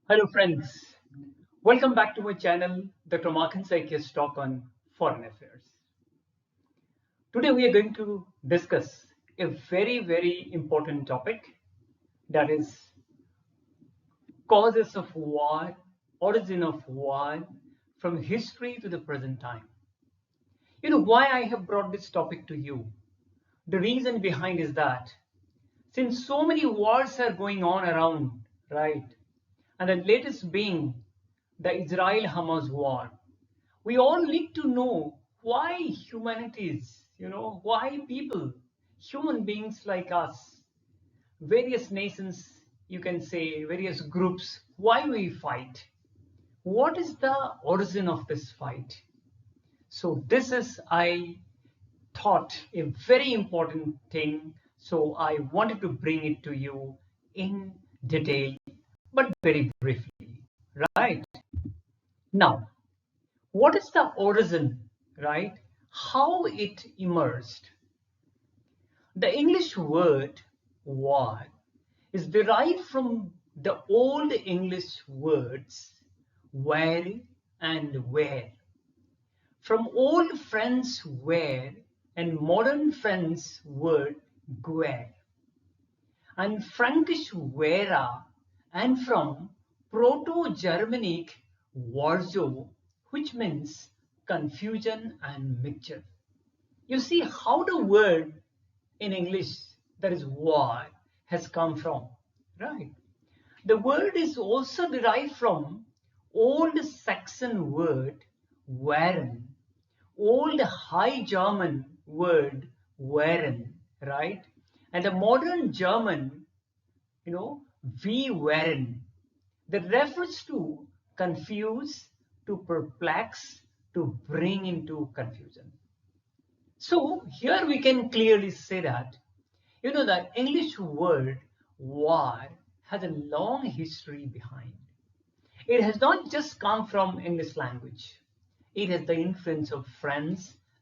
Hello friends, welcome back to my channel, Dr. Markin Saikia's talk on foreign affairs. Today we are going to discuss a very important topic, that is causes of war, origin of war from history to the present time. You know why I have brought this topic to you? The reason behind is that since so many wars are going on around, right? And the latest being the Israel-Hamas war, we all need to know why humanities, why people, human beings like us, various nations, you can say, various groups, why we fight. What is the origin of this fight? So this is, I thought, a very important thing. So I wanted to bring it to you in detail, but very briefly, right? Now, what is the origin, right? How it emerged? The English word war is derived from the Old English words where and where, from Old French where and Modern French word guerre, and Frankish vera, and from Proto-Germanic warzo, which means confusion and mixture. You see how the word in English, that is war, has come from, right? The word is also derived from Old Saxon word waren, Old High German word waren, right? And the modern German, we waren, that refers to confuse, to perplex, to bring into confusion. So here we can clearly say that, the English word war has a long history behind. It has not just come from English language. It has the influence of French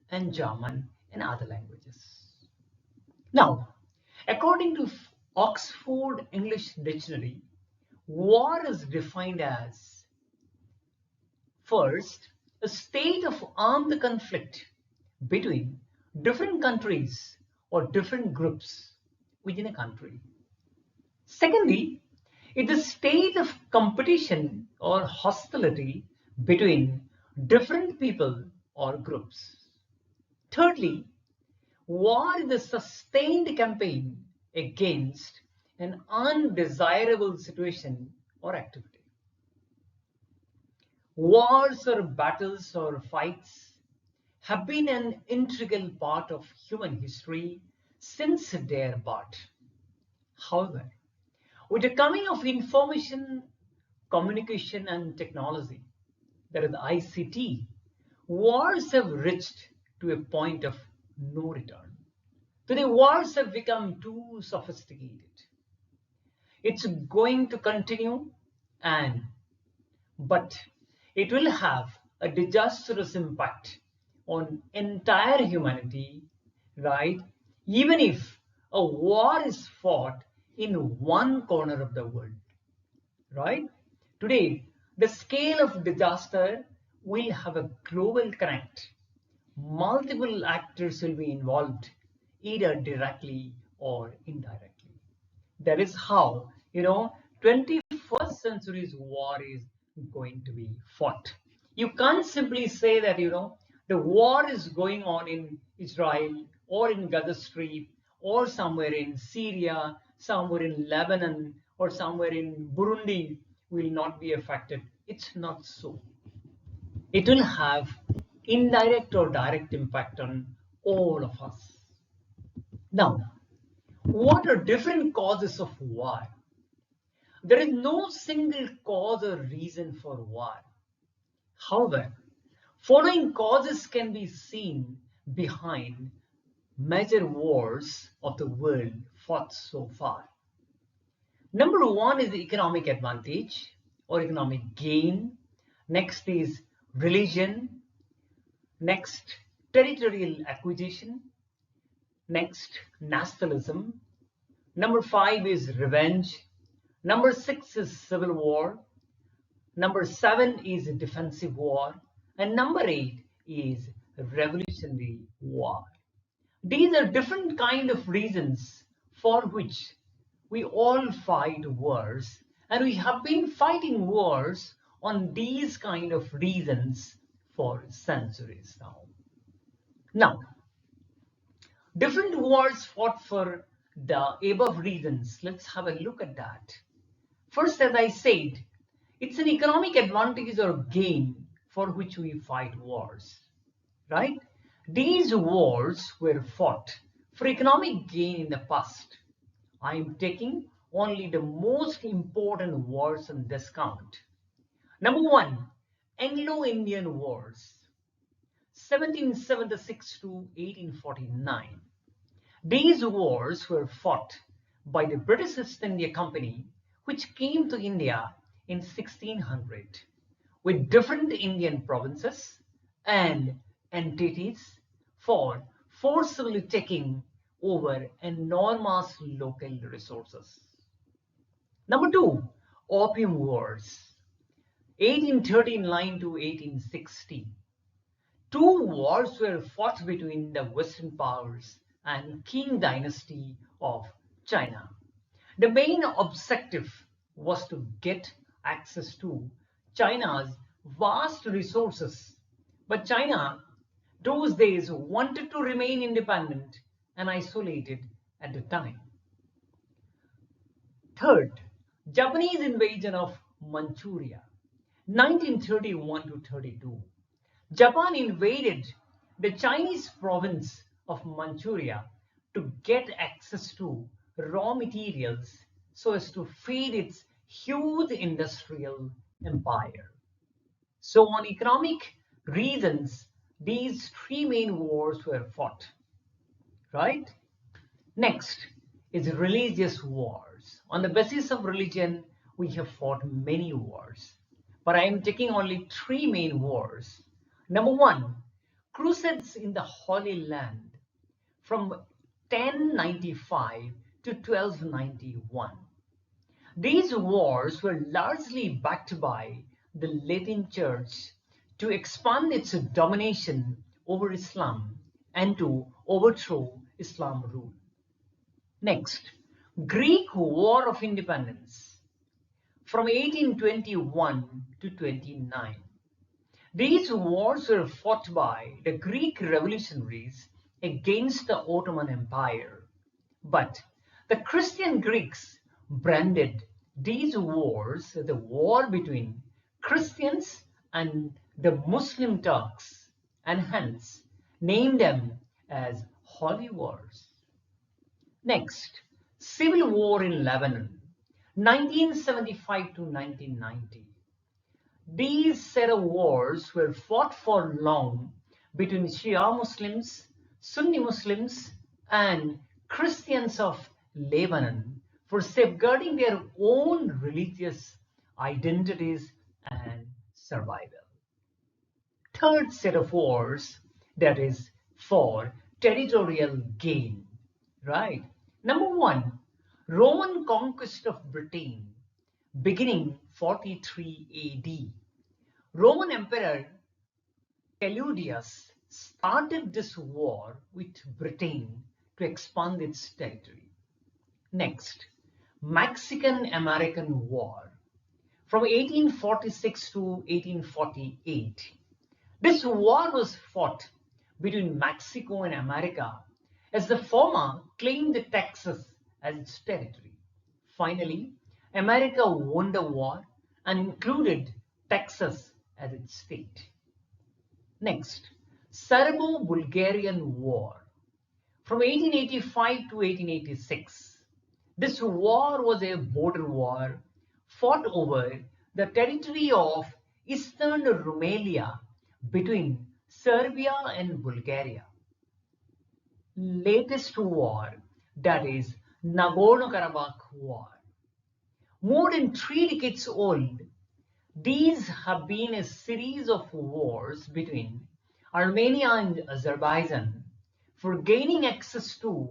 and German and other languages. Now, according to Oxford English Dictionary, war is defined as, first, a state of armed conflict between different countries or different groups within a country. Secondly, it's a state of competition or hostility between different people or groups. Thirdly, war is a sustained campaign against an undesirable situation or activity. Wars or battles or fights have been an integral part of human history since their birth. However, with the coming of information, communication, and technology, that is ICT, wars have reached to a point of no return. Today, wars have become too sophisticated. It's going to continue, and but it will have a disastrous impact on entire humanity, right? Even if a war is fought in one corner of the world, right? Today, the scale of disaster will have a global connect. Multiple actors will be involved, either directly or indirectly. That is how, 21st century's war is going to be fought. You can't simply say that, the war is going on in Israel or in Gaza Strip or somewhere in Syria, somewhere in Lebanon or somewhere in Burundi will not be affected. It's not so. It will have indirect or direct impact on all of us. Now, what are different causes of war? There is no single cause or reason for war. However, following causes can be seen behind major wars of the world fought so far. Number one is the economic advantage or economic gain. Next is religion. Next, territorial acquisition. Next, nationalism. Number five is revenge. Number six is civil war. Number 7 is a defensive war. And number 8 is a revolutionary war. These are different kind of reasons for which we all fight wars, and we have been fighting wars on these kind of reasons for centuries now. Now, different wars fought for the above reasons. Let's have a look at that. First, as I said, it's an economic advantage or gain for which we fight wars, right? These wars were fought for economic gain in the past. I am taking only the most important wars on this count. Number 1, Anglo-Indian Wars, 1776 to 1849. These wars were fought by the British East India Company, which came to India in 1600 with different Indian provinces and entities for forcibly taking over enormous local resources. Number 2, Opium Wars, 1839 to 1860. Two wars were fought between the Western powers and Qing dynasty of China. The main objective was to get access to China's vast resources. But China, those days, wanted to remain independent and isolated at the time. Third, Japanese invasion of Manchuria, 1931 to 32. Japan invaded the Chinese province of Manchuria to get access to raw materials so as to feed its huge industrial empire. So on economic reasons, these three main wars were fought, right? Next is religious wars. On the basis of religion, we have fought many wars, but I am taking only three main wars. Number 1, crusades in the Holy Land from 1095 to 1291. These wars were largely backed by the Latin Church to expand its domination over Islam and to overthrow Islam rule. Next, Greek War of Independence from 1821 to 29. These wars were fought by the Greek revolutionaries against the Ottoman Empire. But the Christian Greeks branded these wars as a war between Christians and the Muslim Turks, and hence named them as Holy Wars. Next, Civil War in Lebanon, 1975 to 1990. These set of wars were fought for long between Shia Muslims, Sunni Muslims, and Christians of Lebanon for safeguarding their own religious identities and survival. Third set of wars, that is for territorial gain, right? Number 1, Roman conquest of Britain, beginning 43 AD. Roman Emperor Claudius started this war with Britain to expand its territory. Next, Mexican-American War from 1846 to 1848. This war was fought between Mexico and America as the former claimed Texas as its territory. Finally, America won the war and included Texas as its state. Next, Serbo-Bulgarian War from 1885 to 1886. This war was a border war fought over the territory of eastern Romania between Serbia and Bulgaria. Latest war, that is Nagorno-Karabakh War. More than 3 decades old, these have been a series of wars between Armenia and Azerbaijan for gaining access to,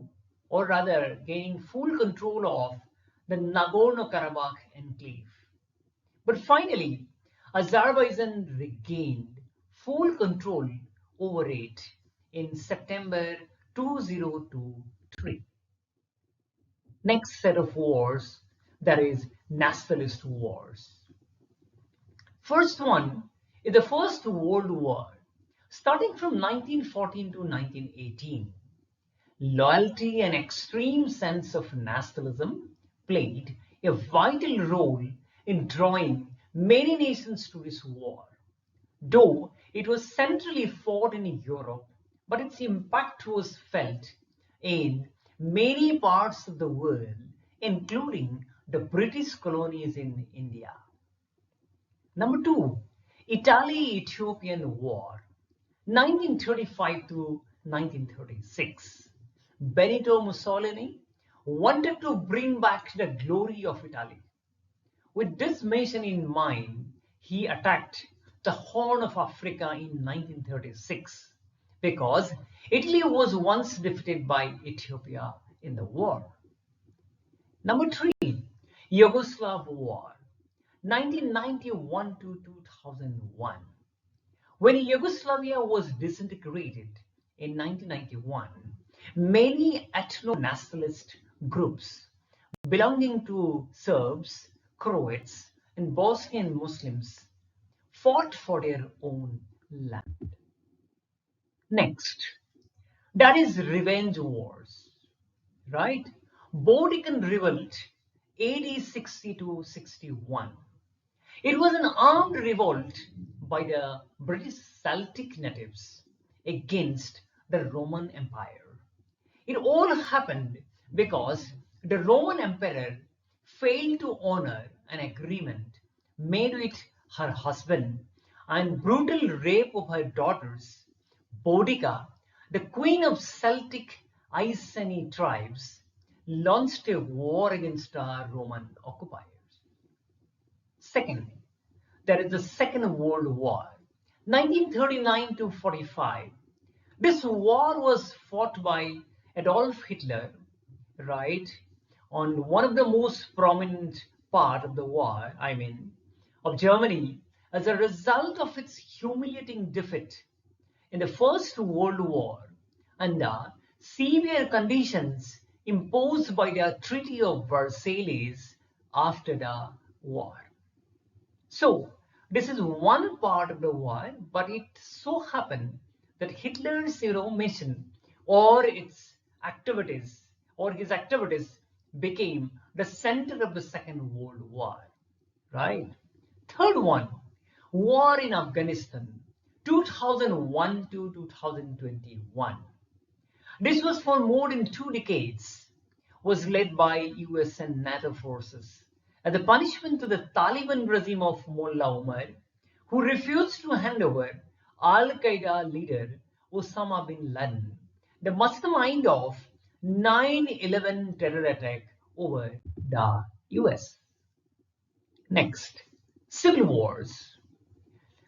or rather gaining full control of, the Nagorno-Karabakh enclave. But finally, Azerbaijan regained full control over it in September 2023. Next set of wars, that is nationalist wars. First one is the First World War, starting from 1914 to 1918. Loyalty and extreme sense of nationalism played a vital role in drawing many nations to this war. Though it was centrally fought in Europe, but its impact was felt in many parts of the world, including the British colonies in India. Number two, Italy-Ethiopian War, 1935 to 1936. Benito Mussolini wanted to bring back the glory of Italy. With this mission in mind, he attacked the Horn of Africa in 1936 because Italy was once defeated by Ethiopia in the war. Number three, Yugoslav War, 1991 to 2001. When Yugoslavia was disintegrated in 1991, many ethno-nationalist groups belonging to Serbs, Croats, and Bosnian Muslims fought for their own land. Next, that is revenge wars, right? Bodican Revolt, AD 60 to 61. It was an armed revolt by the British Celtic natives against the Roman Empire. It all happened because the Roman Emperor failed to honor an agreement made with her husband and brutal rape of her daughters. Boudica, the queen of Celtic Iceni tribes, launched a war against the Roman occupiers. Second, there is the Second World War, 1939 to 45. This war was fought by Adolf Hitler, right, on one of the most prominent part of the war, of Germany, as a result of its humiliating defeat in the First World War and the severe conditions imposed by the Treaty of Versailles after the war. So, this is one part of the war, but it so happened that Hitler's mission or its activities or his activities became the center of the Second World War, right? Third one, war in Afghanistan, 2001 to 2021. This was for more than 2 decades, was led by US and NATO forces as a punishment to the Taliban regime of Mullah Omar, who refused to hand over Al-Qaeda leader Osama bin Laden, the mastermind of 9/11 terror attack over the US. Next, civil wars.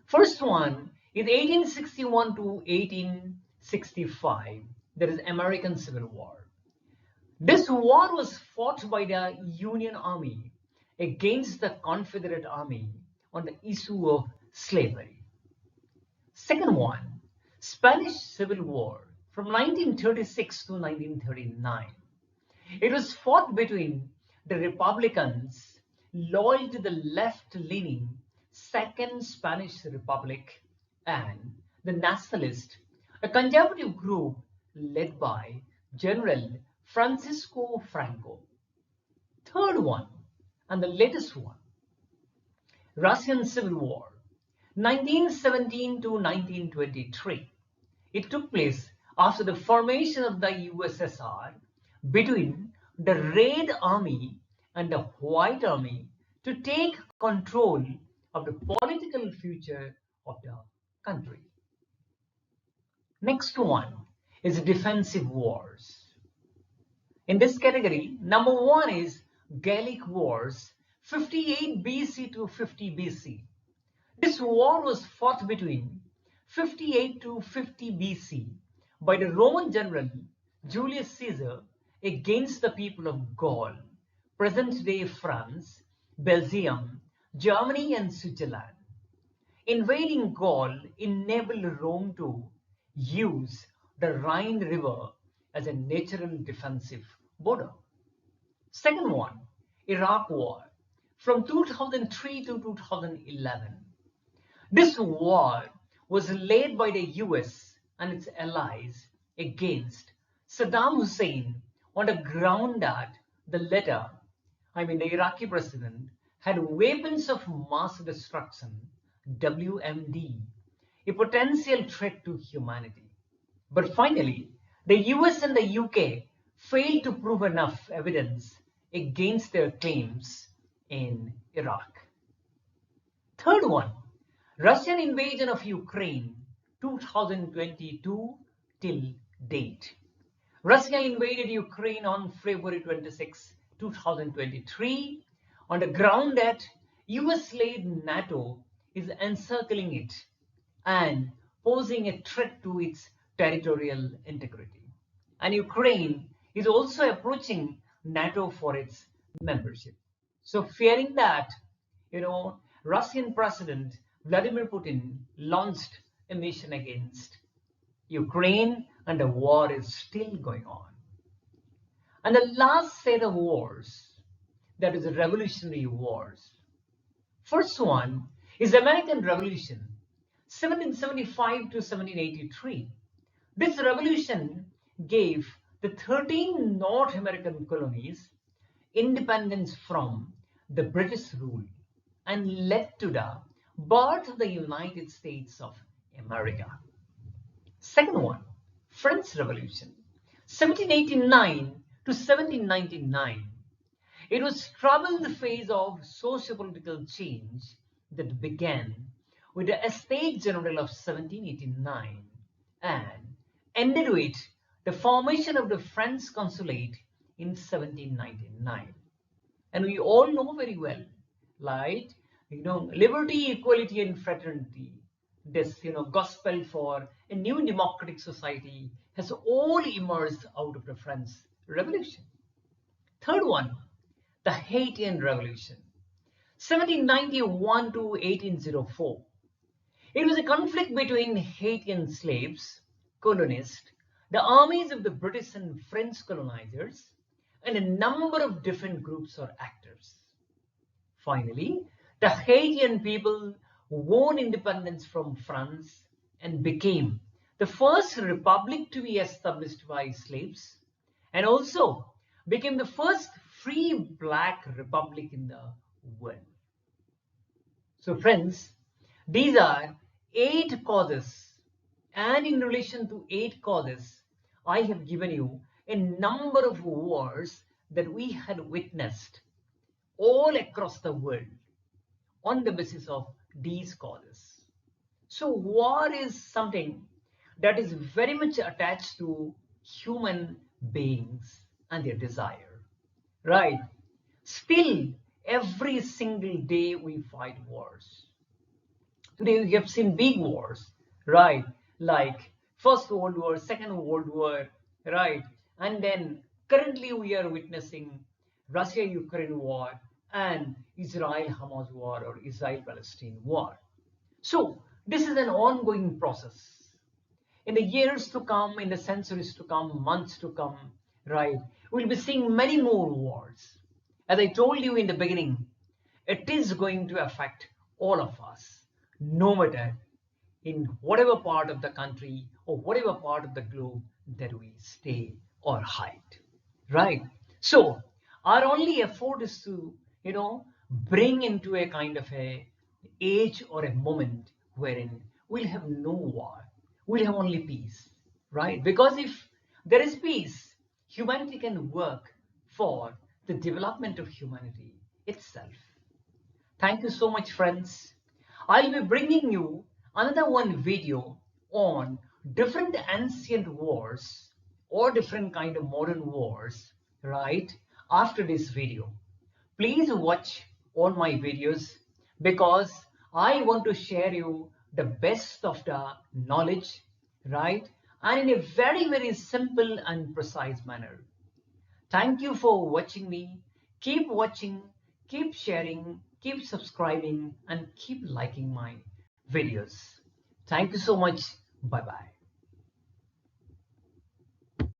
First one is 1861 to 1865. There is American Civil War. This war was fought by the Union Army against the Confederate Army on the issue of slavery. Second one, Spanish Civil War from 1936 to 1939. It was fought between the Republicans loyal to the left-leaning Second Spanish Republic and the Nationalists, a conservative group led by General Francisco Franco. Third one, and the latest one, Russian Civil War, 1917 to 1923. It took place after the formation of the USSR between the Red Army and the White Army to take control of the political future of the country. Next one is defensive wars. In this category, number one is Gallic Wars, 58 BC to 50 BC. This war was fought between 58 to 50 BC by the Roman general Julius Caesar against the people of Gaul, present-day France, Belgium, Germany, and Switzerland. invading Gaul enabled Rome to use the Rhine River as a natural defensive border. Second one, Iraq War from 2003 to 2011. This war was led by the US and its allies against Saddam Hussein on the ground that the Iraqi president, had weapons of mass destruction, WMD, a potential threat to humanity. But finally, the US and the UK failed to prove enough evidence against their claims in Iraq. Third one, Russian invasion of Ukraine 2022 till date. Russia invaded Ukraine on February 26, 2023 on the ground that US-led NATO is encircling it and posing a threat to its territorial integrity. And Ukraine is also approaching NATO for its membership. So fearing that, Russian President Vladimir Putin launched a mission against Ukraine, and the war is still going on. And the last set of wars, that is the Revolutionary Wars. First one is the American Revolution, 1775 to 1783. This revolution gave the 13 North American colonies independence from the British rule and led to the birth of the United States of America. Second one, French Revolution, 1789 to 1799. It was a troubled phase of socio-political change that began with the Estates General of 1789 and ended with the formation of the French Consulate in 1799. And we all know very well, like, liberty, equality, and fraternity, this, gospel for a new democratic society has all emerged out of the French Revolution. Third one, the Haitian Revolution, 1791 to 1804. It was a conflict between Haitian slaves, colonists, the armies of the British and French colonizers, and a number of different groups or actors. Finally, the Haitian people won independence from France and became the first republic to be established by slaves, and also became the first free black republic in the world. So friends, these are 8 causes, and in relation to 8 causes, I have given you a number of wars that we had witnessed all across the world on the basis of these causes. So war is something that is very much attached to human beings and their desire, right? Still, every single day we fight wars. Today we have seen big wars, right? Like First World War, Second World War, right? And then currently we are witnessing Russia-Ukraine war and Israel-Hamas war or Israel-Palestine war. So this is an ongoing process. In the years to come, in the centuries to come, months to come, right, we'll be seeing many more wars. As I told you in the beginning, it is going to affect all of us, no matter in whatever part of the country or whatever part of the globe that we stay or hide, right? So our only effort is to, bring into a kind of a age or a moment wherein we'll have no war, we'll have only peace, right? Because if there is peace, humanity can work for the development of humanity itself. Thank you so much, friends. I'll be bringing you another one video on different ancient wars or different kind of modern wars, right, after this video. Please watch all my videos because I want to share you the best of the knowledge, right, and in a very, very simple and precise manner. Thank you for watching me. Keep watching, keep sharing, keep subscribing, and keep liking my videos. Thank you so much. Bye bye.